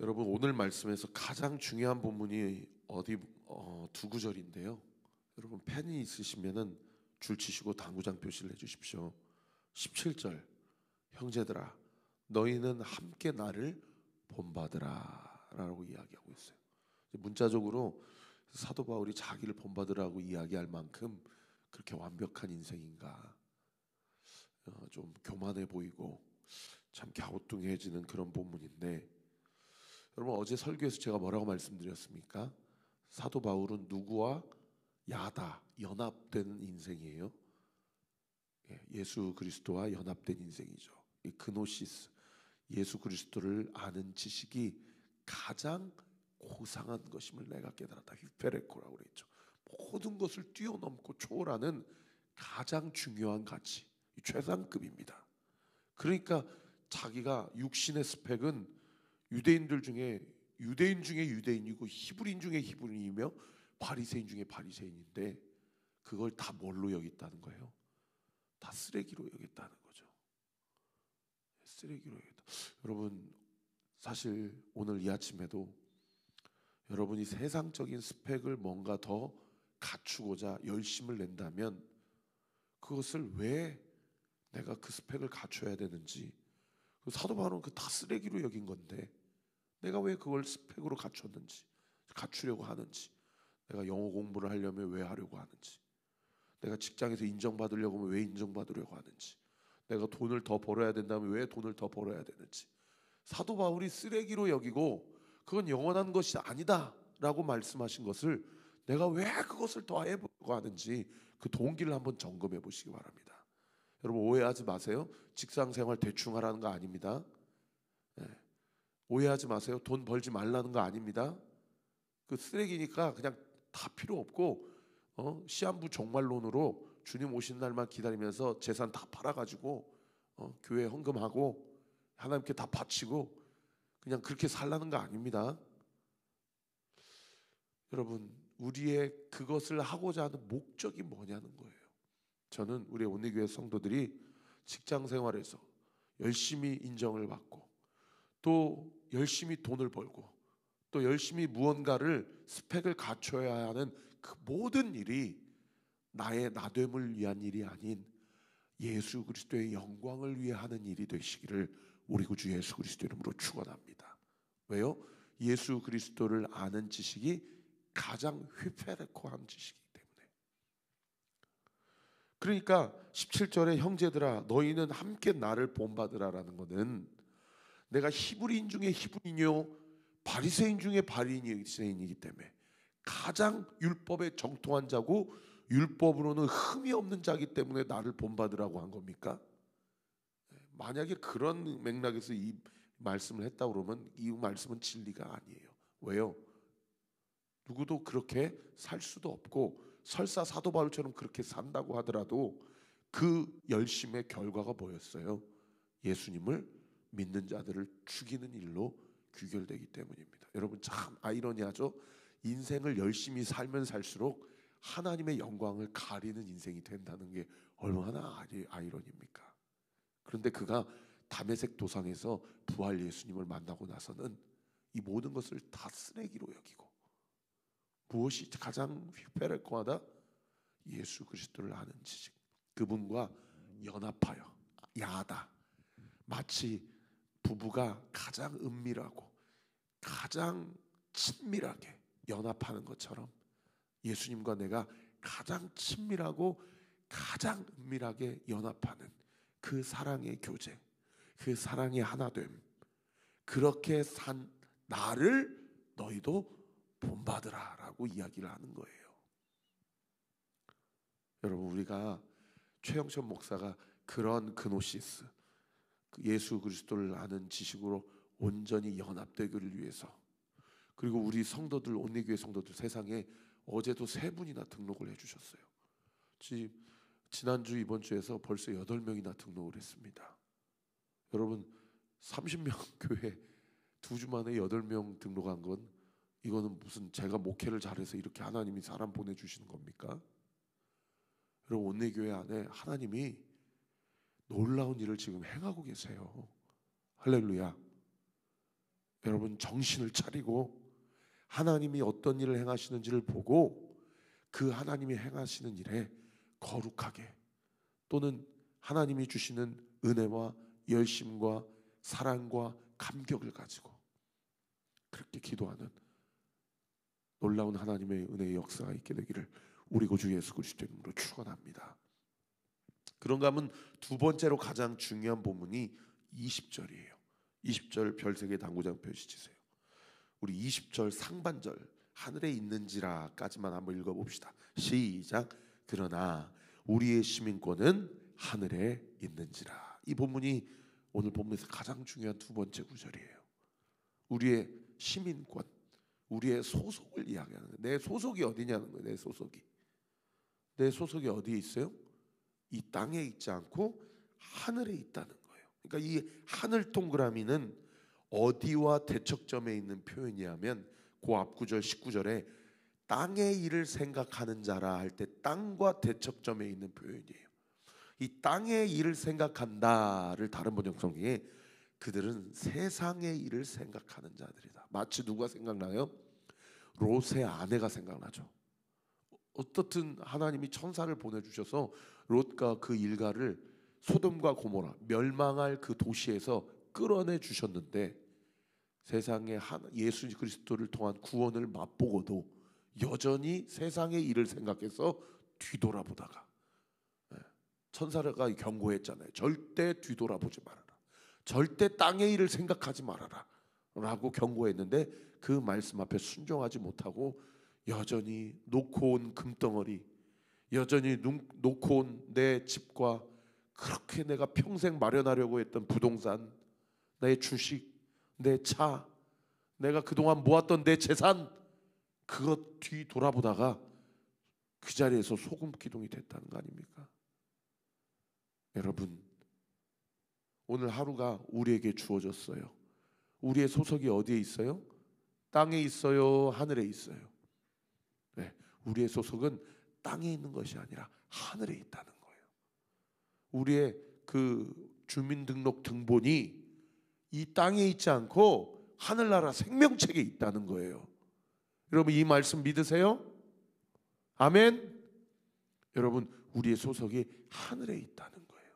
여러분, 오늘 말씀에서 가장 중요한 본문이 두 구절인데요. 여러분, 펜이 있으시면은 줄 치시고 당구장 표시를 해주십시오. 17절, 형제들아 너희는 함께 나를 본받으라 라고 이야기하고 있어요. 문자적으로 사도 바울이 자기를 본받으라고 이야기할 만큼 그렇게 완벽한 인생인가, 좀 교만해 보이고 참 갸우뚱해지는 그런 본문인데, 여러분, 어제 설교에서 제가 뭐라고 말씀드렸습니까? 사도 바울은 누구와 연합된 인생이에요. 예수 그리스도와 연합된 인생이죠. 이 그노시스, 예수 그리스도를 아는 지식이 가장 고상한 것임을 내가 깨달았다. 히페레코라고 그랬죠. 모든 것을 뛰어넘고 초월하는 가장 중요한 가치, 최상급입니다. 그러니까 자기가 육신의 스펙은 유대인 중에 유대인이고 히브리인 중에 히브리인이며 바리새인 중에 바리새인인데, 그걸 다 뭘로 여겼다는 거예요? 다 쓰레기로 여겼다는 거죠. 쓰레기로 여겼다. 여러분, 사실 오늘 이 아침에도 여러분이 세상적인 스펙을 뭔가 더 갖추고자 열심을 낸다면, 그것을 왜 내가 그 스펙을 갖춰야 되는지, 사도 바울은 그 다 쓰레기로 여긴 건데 내가 왜 그걸 스펙으로 갖췄는지, 갖추려고 하는지, 내가 영어 공부를 하려면 왜 하려고 하는지, 내가 직장에서 인정받으려고 하면 왜 인정받으려고 하는지, 내가 돈을 더 벌어야 된다면 왜 돈을 더 벌어야 되는지, 사도 바울이 쓰레기로 여기고 그건 영원한 것이 아니다 라고 말씀하신 것을 내가 왜 그것을 더 해보려고 하는지, 그 동기를 한번 점검해 보시기 바랍니다. 여러분, 오해하지 마세요. 직장 생활 대충 하라는 거 아닙니다. 오해하지 마세요. 돈 벌지 말라는 거 아닙니다. 그 쓰레기니까 그냥 다 필요 없고, 시한부 종말론으로 주님 오시는 날만 기다리면서 재산 다 팔아가지고 교회 헌금하고 하나님께 다 바치고 그냥 그렇게 살라는 거 아닙니다. 여러분, 우리의 그것을 하고자 하는 목적이 뭐냐는 거예요. 저는 우리 온리교회 성도들이 직장 생활에서 열심히 인정을 받고, 또 열심히 돈을 벌고, 또 열심히 무언가를 스펙을 갖춰야 하는 그 모든 일이 나의 나됨을 위한 일이 아닌 예수 그리스도의 영광을 위해 하는 일이 되시기를 우리 구주 예수 그리스도 이름으로 축원합니다. 왜요? 예수 그리스도를 아는 지식이 가장 휘페레코한 지식이기 때문에. 그러니까 17절에 형제들아 너희는 함께 나를 본받으라라는 것은, 내가 히브리인 중에 히브리인이요 바리새인 중에 바리새인이기 때문에 가장 율법에 정통한 자고 율법으로는 흠이 없는 자기 때문에 나를 본받으라고 한 겁니까? 만약에 그런 맥락에서 이 말씀을 했다 그러면 이 말씀은 진리가 아니에요. 왜요? 누구도 그렇게 살 수도 없고, 설사 사도 바울처럼 그렇게 산다고 하더라도 그 열심의 결과가 뭐였어요? 예수님을 믿는 자들을 죽이는 일로 귀결되기 때문입니다. 여러분, 참 아이러니하죠? 인생을 열심히 살면 살수록 하나님의 영광을 가리는 인생이 된다는 게 얼마나 아이러니입니까? 그런데 그가 다메섹 도상에서 부활 예수님을 만나고 나서는 이 모든 것을 다 쓰레기로 여기고, 무엇이 가장 휘페레코하다? 예수 그리스도를 아는 지식, 그분과 연합하여 야다, 마치 부부가 가장 은밀하고 가장 친밀하게 연합하는 것처럼 예수님과 내가 가장 친밀하고 가장 은밀하게 연합하는 그 사랑의 교제, 그 사랑의 하나됨, 그렇게 산 나를 너희도 본받으라 라고 이야기를 하는 거예요. 여러분, 우리가 최영천 목사가 그런 그노시스, 예수 그리스도를 아는 지식으로 온전히 연합되기를 위해서, 그리고 우리 성도들, 온리교회 성도들 세상에 어제도 3분이나 등록을 해주셨어요. 지난주 이번 주에서 벌써 8명이나 등록을 했습니다. 여러분, 30명 교회 2주 만에 8명 등록한 건, 이거는 무슨 제가 목회를 잘해서 이렇게 하나님이 사람 보내주시는 겁니까? 여러분, 온리교회 안에 하나님이 놀라운 일을 지금 행하고 계세요. 할렐루야. 여러분 정신을 차리고 하나님이 어떤 일을 행하시는지를 보고 그 하나님이 행하시는 일에 거룩하게, 또는 하나님이 주시는 은혜와 열심과 사랑과 감격을 가지고 그렇게 기도하는 놀라운 하나님의 은혜의 역사가 있게 되기를 우리 구주 예수 그리스도 이름으로 축원합니다. 그런가 하면 두 번째로 가장 중요한 본문이 20절이에요. 20절 별 3개 당구장 표시 치세요. 우리 20절 상반절 하늘에 있는지라까지만 한번 읽어봅시다. 시작. 그러나 우리의 시민권은 하늘에 있는지라. 이 본문이 오늘 본문에서 가장 중요한 두 번째 구절이에요. 우리의 시민권, 우리의 소속을 이야기하는 거예요. 내 소속이 어디냐는 거예요. 내 소속이 어디에 있어요? 이 땅에 있지 않고 하늘에 있다는 거예요. 그러니까 이 하늘 동그라미는 어디와 대척점에 있는 표현이냐면 그 앞구절 19절에 땅의 일을 생각하는 자라 할 때 땅과 대척점에 있는 표현이에요. 이 땅의 일을 생각한다를 다른 번역 성경에 그들은 세상의 일을 생각하는 자들이다. 마치 누가 생각나요? 롯의 아내가 생각나죠. 어떻든 하나님이 천사를 보내주셔서 롯과 그 일가를 소돔과 고모라 멸망할 그 도시에서 끌어내 주셨는데 세상에 예수 그리스도를 통한 구원을 맛보고도 여전히 세상의 일을 생각해서 뒤돌아보다가 천사가 경고했잖아요. 절대 뒤돌아보지 말아라. 절대 땅의 일을 생각하지 말아라 라고 경고했는데 그 말씀 앞에 순종하지 못하고 여전히 놓고 온 금덩어리, 여전히 놓고 온 내 집과 그렇게 내가 평생 마련하려고 했던 부동산, 내 주식, 내 차, 내가 그동안 모았던 내 재산, 그것 뒤 돌아보다가 그 자리에서 소금 기둥이 됐다는 거 아닙니까? 여러분, 오늘 하루가 우리에게 주어졌어요. 우리의 소속이 어디에 있어요? 땅에 있어요? 하늘에 있어요? 네, 우리의 소속은 땅에 있는 것이 아니라 하늘에 있다는 거예요. 우리의 그 주민등록 등본이 이 땅에 있지 않고 하늘나라 생명책에 있다는 거예요. 여러분 이 말씀 믿으세요? 아멘. 여러분 우리의 소속이 하늘에 있다는 거예요.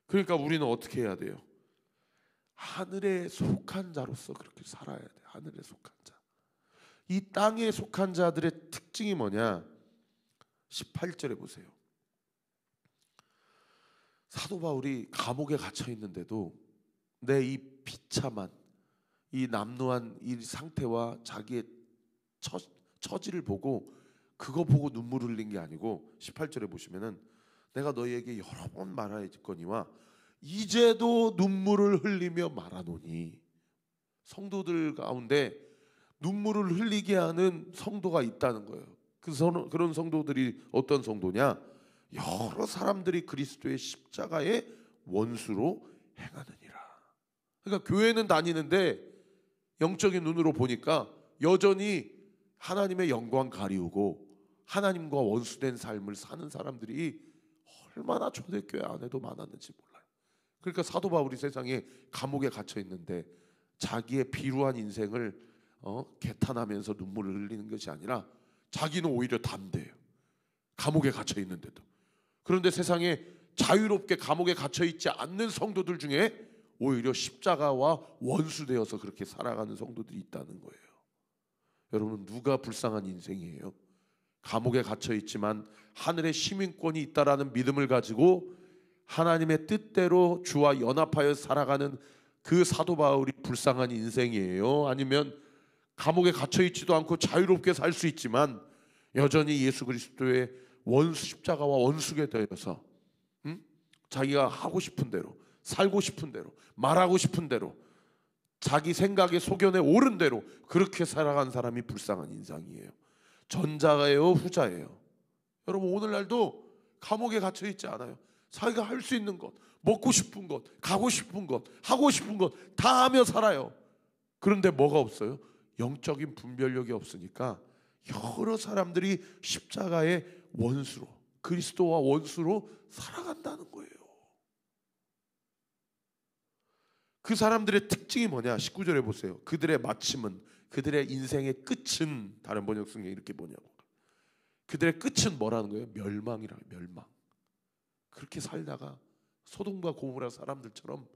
그러니까 우리는 어떻게 해야 돼요? 하늘에 속한 자로서 그렇게 살아야 돼요. 하늘에 속한 자. 이 땅에 속한 자들의 특징이 뭐냐? 18절에 보세요. 사도 바울이 감옥에 갇혀 있는데도 내 이 비참한 이 남루한 이 상태와 자기의 처지를 보고 그거 보고 눈물을 흘린 게 아니고 18절에 보시면은 내가 너희에게 여러 번 말하였거니와 이제도 눈물을 흘리며 말하노니. 성도들 가운데 눈물을 흘리게 하는 성도가 있다는 거예요. 그런 성도들이 어떤 성도냐? 여러 사람들이 그리스도의 십자가의 원수로 행하느니라. 그러니까 교회는 다니는데 영적인 눈으로 보니까 여전히 하나님의 영광 가리우고 하나님과 원수된 삶을 사는 사람들이 얼마나 초대교회 안에도 많았는지 몰라요. 그러니까 사도 바울이 세상에 감옥에 갇혀 있는데 자기의 비루한 인생을 개탄하면서 눈물을 흘리는 것이 아니라 자기는 오히려 담대해요. 감옥에 갇혀 있는데도. 그런데 세상에 자유롭게 감옥에 갇혀 있지 않는 성도들 중에 오히려 십자가와 원수되어서 그렇게 살아가는 성도들이 있다는 거예요. 여러분 누가 불쌍한 인생이에요? 감옥에 갇혀 있지만 하늘의 시민권이 있다라는 믿음을 가지고 하나님의 뜻대로 주와 연합하여 살아가는 그 사도 바울이 불쌍한 인생이에요? 아니면 감옥에 갇혀 있지도 않고 자유롭게 살 수 있지만 여전히 예수 그리스도의 원수 십자가와 원수게 되어서 자기가 하고 싶은 대로 살고 싶은 대로 말하고 싶은 대로 자기 생각의 소견에 옳은 대로 그렇게 살아간 사람이 불쌍한 인상이에요. 전자예요, 후자예요? 여러분 오늘날도 감옥에 갇혀 있지 않아요. 자기가 할 수 있는 것, 먹고 싶은 것, 가고 싶은 것, 하고 싶은 것 다 하며 살아요. 그런데 뭐가 없어요? 영적인 분별력이 없으니까 여러 사람들이 십자가의 원수로, 그리스도와 원수로 살아간다는 거예요. 그 사람들의 특징이 뭐냐? 19절에 보세요. 그들의 마침은, 그들의 인생의 끝은, 다른 번역 성경에 이렇게 뭐냐고, 그들의 끝은 뭐라는 거예요? 멸망이라고. 멸망. 그렇게 살다가 소돔과 고모라 사람들처럼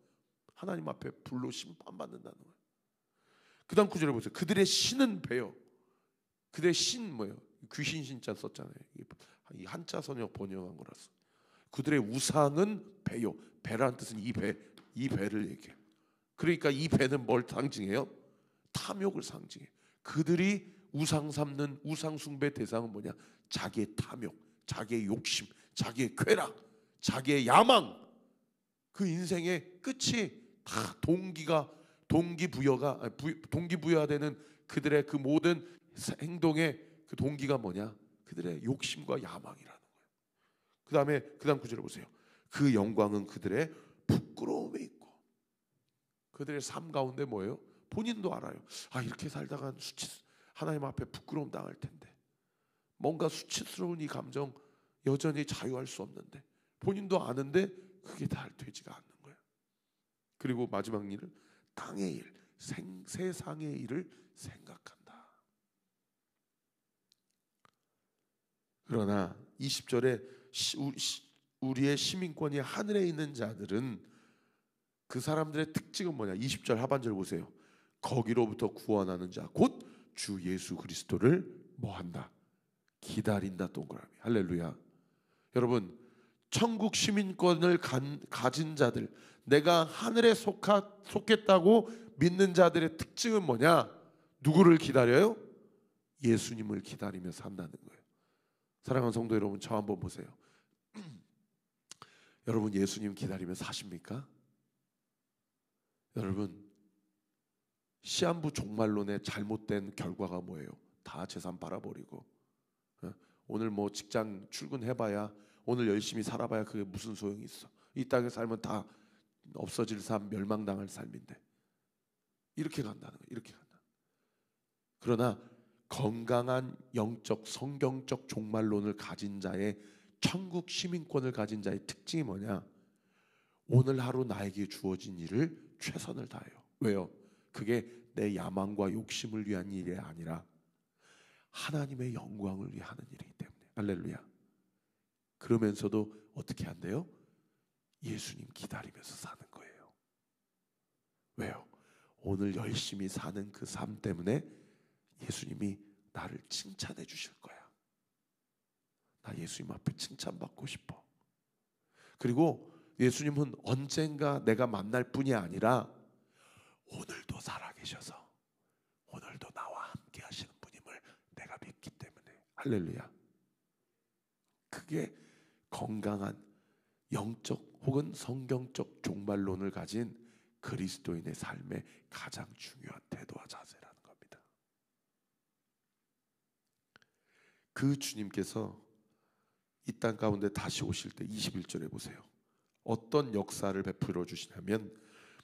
하나님 앞에 불로 심판받는다는 거예요. 그 다음 구절에 보세요. 그들의 신은 배요. 그들의 신 뭐예요? 귀신 신자 썼잖아요. 이 한자 선역 번역한 거라서. 그들의 우상은 배요. 배라는 뜻은 이 배를 얘기해요. 그러니까 이 배는 뭘 상징해요? 탐욕을 상징해요. 그들이 우상 삼는 우상 숭배 대상은 뭐냐? 자기의 탐욕, 자기의 욕심, 자기의 쾌락, 자기의 야망. 그 인생의 끝이 다 동기부여되는 그들의 그 모든 행동의 그 동기가 뭐냐? 그들의 욕심과 야망이라는 거예요. 그 다음 구절을 보세요. 그 영광은 그들의 부끄러움에 있고. 그들의 삶 가운데 뭐예요? 본인도 알아요. 이렇게 살다간 하나님 앞에 부끄러움 당할 텐데, 뭔가 수치스러운 이 감정 여전히 자유할 수 없는데, 본인도 아는데 그게 다 되지가 않는 거예요. 그리고 마지막 일은 땅의 일, 세상의 일을 생각한다. 그러나 20절에 우리의 시민권이 하늘에 있는 자들은, 그 사람들의 특징은 뭐냐? 20절 하반절 보세요. 거기로부터 구원하는 자 곧 주 예수 그리스도를 뭐한다? 기다린다. 동그라미. 할렐루야. 여러분, 천국 시민권을 가진 자들, 내가 하늘에 속했다고 믿는 자들의 특징은 뭐냐? 누구를 기다려요? 예수님을 기다리며 산다는 거예요. 사랑하는 성도 여러분, 저 한번 보세요. 여러분, 예수님 기다리며 사십니까? 여러분, 시한부 종말론의 잘못된 결과가 뭐예요? 다 재산 팔아버리고, 오늘 뭐 직장 출근해봐야, 오늘 열심히 살아봐야 그게 무슨 소용이 있어? 이 땅에 살면 다 없어질 삶, 멸망당할 삶인데, 이렇게 간다는 거예요. 이렇게 간다. 그러나 건강한 영적 성경적 종말론을 가진 자의, 천국 시민권을 가진 자의 특징이 뭐냐? 오늘 하루 나에게 주어진 일을 최선을 다해요. 왜요? 그게 내 야망과 욕심을 위한 일이 아니라 하나님의 영광을 위해 하는 일이기 때문에. 할렐루야. 그러면서도 어떻게 한대요? 예수님 기다리면서 사는 거예요. 왜요? 오늘 열심히 사는 그 삶 때문에 예수님이 나를 칭찬해 주실 거야. 나 예수님 앞에 칭찬받고 싶어. 그리고 예수님은 언젠가 내가 만날 뿐이 아니라 오늘도 살아계셔서 오늘도 나와 함께 하시는 분임을 내가 믿기 때문에. 할렐루야. 그게 건강한 영적 혹은 성경적 종말론을 가진 그리스도인의 삶의 가장 중요한 태도와 자세라는 겁니다. 그 주님께서 이 땅 가운데 다시 오실 때 21절에 보세요. 어떤 역사를 베풀어 주시냐면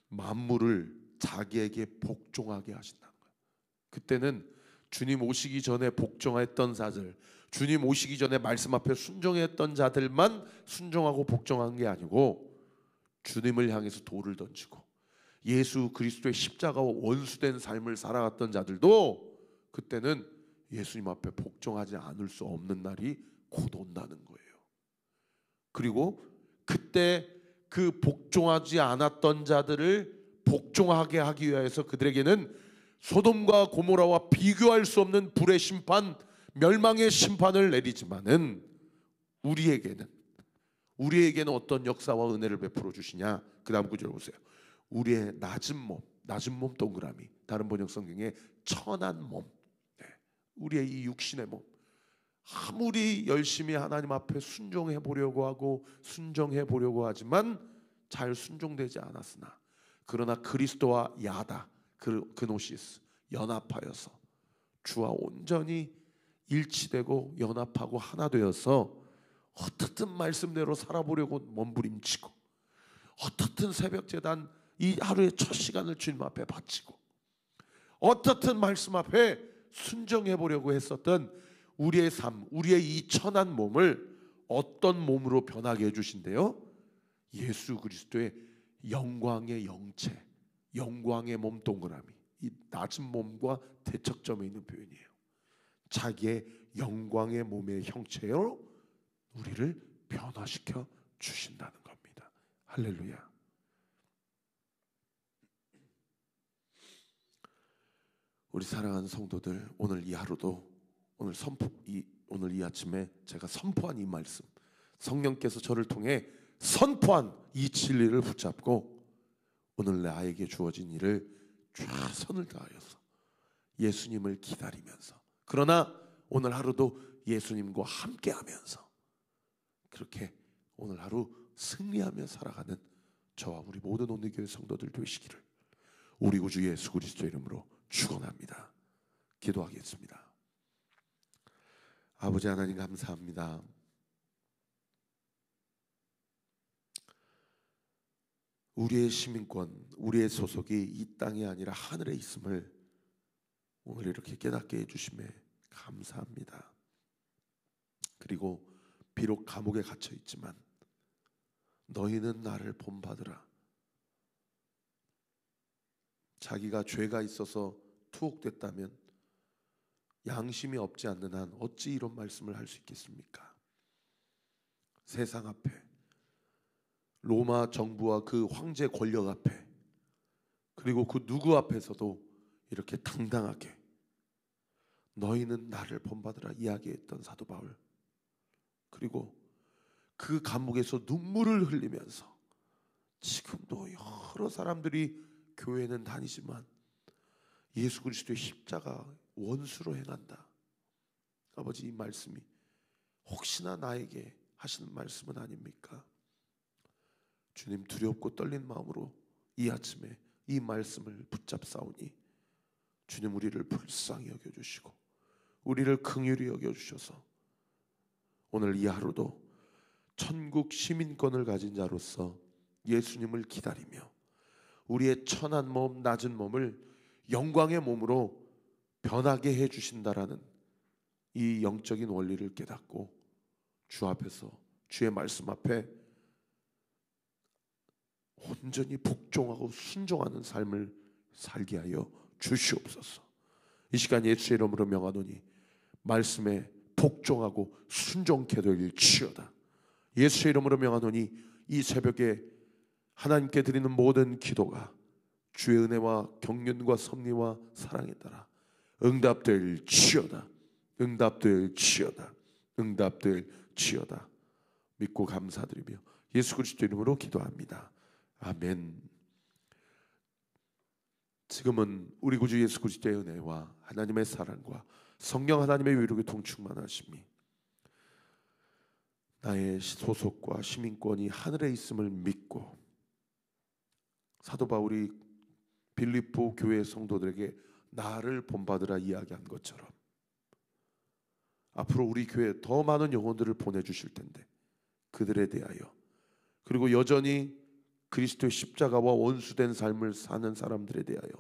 만물을 자기에게 복종하게 하신다는 거예요. 그때는 주님 오시기 전에 복종했던 자들, 주님 오시기 전에 말씀 앞에 순종했던 자들만 순종하고 복종한 게 아니고, 주님을 향해서 돌을 던지고 예수 그리스도의 십자가와 원수된 삶을 살아갔던 자들도 그때는 예수님 앞에 복종하지 않을 수 없는 날이 곧 온다는 거예요. 그리고 그때 그 복종하지 않았던 자들을 복종하게 하기 위해서 그들에게는 소돔과 고모라와 비교할 수 없는 불의 심판, 멸망의 심판을 내리지만은 우리에게는 어떤 역사와 은혜를 베풀어 주시냐? 그 다음 구절 보세요. 우리의 낮은 몸 동그라미, 다른 번역 성경에 천한 몸, 우리의 이 육신의 몸, 아무리 열심히 하나님 앞에 순종해 보려고 하고 순종해 보려고 하지만 잘 순종되지 않았으나, 그러나 그리스도와 야다, 그노시스, 연합하여서 주와 온전히 일치되고 연합하고 하나 되어서 어떻든 말씀대로 살아보려고 몸부림치고, 어떻든 새벽 제단 이 하루의 첫 시간을 주님 앞에 바치고, 어떻든 말씀 앞에 순종해 보려고 했었던 우리의 삶, 우리의 이 천한 몸을 어떤 몸으로 변하게 해주신대요? 예수 그리스도의 영광의 영체, 영광의 몸 동그라미, 이 낮은 몸과 대척점에 있는 표현이에요. 자기의 영광의 몸의 형체로 우리를 변화시켜 주신다는 겁니다. 할렐루야. 우리 사랑하는 성도들, 오늘 이 하루도 오늘 이 아침에 제가 선포한 이 말씀, 성령께서 저를 통해 선포한 이 진리를 붙잡고 오늘 나에게 주어진 일을 최선을 다하여서 예수님을 기다리면서, 그러나 오늘 하루도 예수님과 함께하면서 그렇게 오늘 하루 승리하며 살아가는 저와 우리 모든 온누리교회 성도들 되시기를 우리 구주 예수 그리스도 이름으로 축원합니다. 기도하겠습니다. 아버지 하나님 감사합니다. 우리의 시민권, 우리의 소속이 이 땅이 아니라 하늘에 있음을 오늘 이렇게 깨닫게 해주심에 감사합니다. 그리고 비록 감옥에 갇혀 있지만 너희는 나를 본받으라. 자기가 죄가 있어서 투옥됐다면 양심이 없지 않는 한 어찌 이런 말씀을 할 수 있겠습니까? 세상 앞에, 로마 정부와 그 황제 권력 앞에, 그리고 그 누구 앞에서도 이렇게 당당하게 너희는 나를 본받으라 이야기했던 사도 바울, 그리고 그 감옥에서 눈물을 흘리면서 지금도 여러 사람들이 교회는 다니지만 예수 그리스도의 십자가 원수로 행한다. 아버지, 이 말씀이 혹시나 나에게 하시는 말씀은 아닙니까? 주님, 두렵고 떨린 마음으로 이 아침에 이 말씀을 붙잡사오니 주님, 우리를 불쌍히 여겨주시고 우리를 긍휼히 여겨주셔서 오늘 이 하루도 천국 시민권을 가진 자로서 예수님을 기다리며 우리의 천한 몸, 낮은 몸을 영광의 몸으로 변하게 해주신다라는 이 영적인 원리를 깨닫고 주 앞에서, 주의 말씀 앞에 온전히 복종하고 순종하는 삶을 살게 하여 주시옵소서. 이 시간 예수의 이름으로 명하노니 말씀에 복종하고 순종케 될지어다. 예수의 이름으로 명하노니 이 새벽에 하나님께 드리는 모든 기도가 주의 은혜와 경륜과 섭리와 사랑에 따라 응답될지어다. 응답될지어다. 응답될지어다. 믿고 감사드리며 예수 그리스도 이름으로 기도합니다. 아멘. 지금은 우리 구주 예수 그리스도의 은혜와 하나님의 사랑과 성령 하나님의 위로에 통충만하심이 나의 소속과 시민권이 하늘에 있음을 믿고 사도 바울이 빌립보 교회 성도들에게 나를 본받으라 이야기한 것처럼 앞으로 우리 교회에 더 많은 영혼들을 보내주실 텐데 그들에 대하여, 그리고 여전히 그리스도의 십자가와 원수된 삶을 사는 사람들에 대하여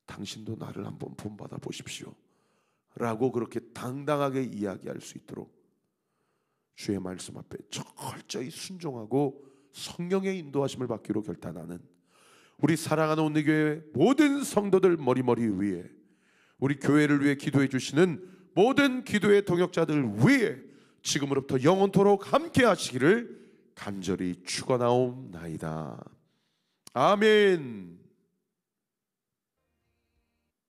당신도 나를 한번 본받아 보십시오 라고 그렇게 당당하게 이야기할 수 있도록 주의 말씀 앞에 철저히 순종하고 성령의 인도하심을 받기로 결단하는 우리 사랑하는 온누리교회 모든 성도들 머리머리 위에, 우리 교회를 위해 기도해 주시는 모든 기도의 동역자들 위에 지금으로부터 영원토록 함께 하시기를 간절히 축원하옵나이다. 아멘.